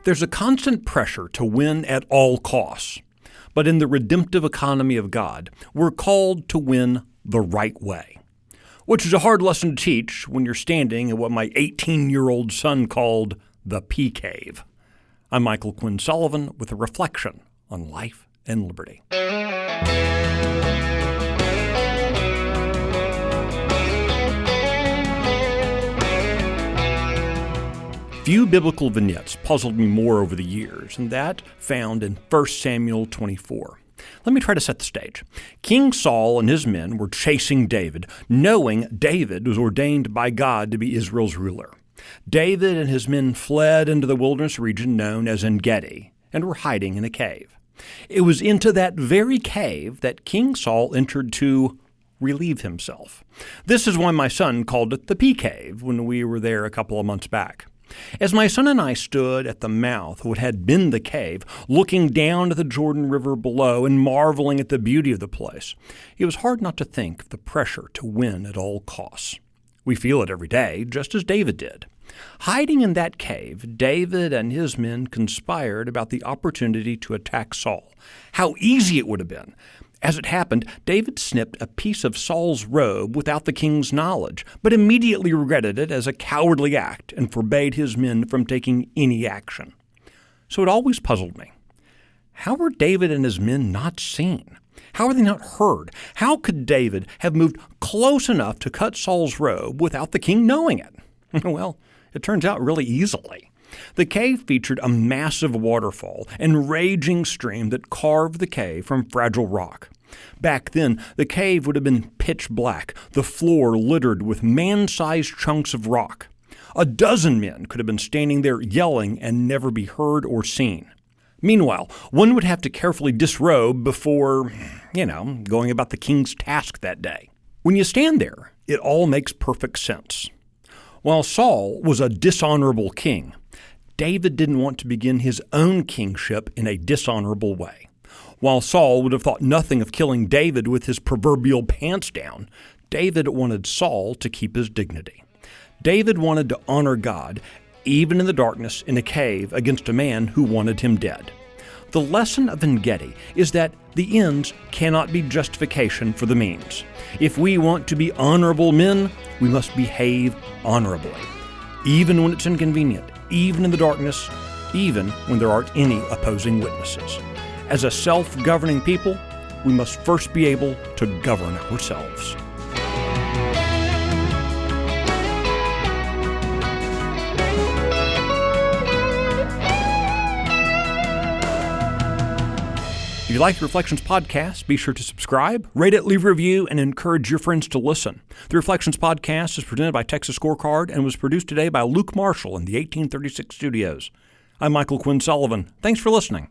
There's a constant pressure to win at all costs. But in the redemptive economy of God, we're called to win the right way, which is a hard lesson to teach when you're standing in what my 18-year-old son called the pea cave. I'm Michael Quinn Sullivan with a reflection on life and liberty. Few biblical vignettes puzzled me more over the years, and that found in 1 Samuel 24. Let me try to set the stage. King Saul and his men were chasing David, knowing David was ordained by God to be Israel's ruler. David and his men fled into the wilderness region known as En-Gedi and were hiding in a cave. It was into that very cave that King Saul entered to relieve himself. This is why my son called it the pea cave when we were there a couple of months back. As my son and I stood at the mouth of what had been the cave, looking down to the Jordan River below and marveling at the beauty of the place, it was hard not to think of the pressure to win at all costs. We feel it every day, just as David did. Hiding in that cave, David and his men conspired about the opportunity to attack Saul. How easy it would have been! As it happened, David snipped a piece of Saul's robe without the king's knowledge, but immediately regretted it as a cowardly act and forbade his men from taking any action. So it always puzzled me. How were David and his men not seen? How were they not heard? How could David have moved close enough to cut Saul's robe without the king knowing it? Well, it turns out really easily. The cave featured a massive waterfall and raging stream that carved the cave from fragile rock. Back then, the cave would have been pitch black, the floor littered with man-sized chunks of rock. 12 men could have been standing there yelling and never be heard or seen. Meanwhile, one would have to carefully disrobe before, going about the king's task that day. When you stand there, it all makes perfect sense. While Saul was a dishonorable king, David didn't want to begin his own kingship in a dishonorable way. While Saul would have thought nothing of killing David with his proverbial pants down, David wanted Saul to keep his dignity. David wanted to honor God, even in the darkness in a cave against a man who wanted him dead. The lesson of En-Gedi is that the ends cannot be justification for the means. If we want to be honorable men, we must behave honorably, even when it's inconvenient, even in the darkness, even when there aren't any opposing witnesses. As a self-governing people, we must first be able to govern ourselves. If you like the Reflections podcast, be sure to subscribe, rate it, leave a review, and encourage your friends to listen. The Reflections podcast is presented by Texas Scorecard and was produced today by Luke Marshall in the 1836 studios. I'm Michael Quinn Sullivan. Thanks for listening.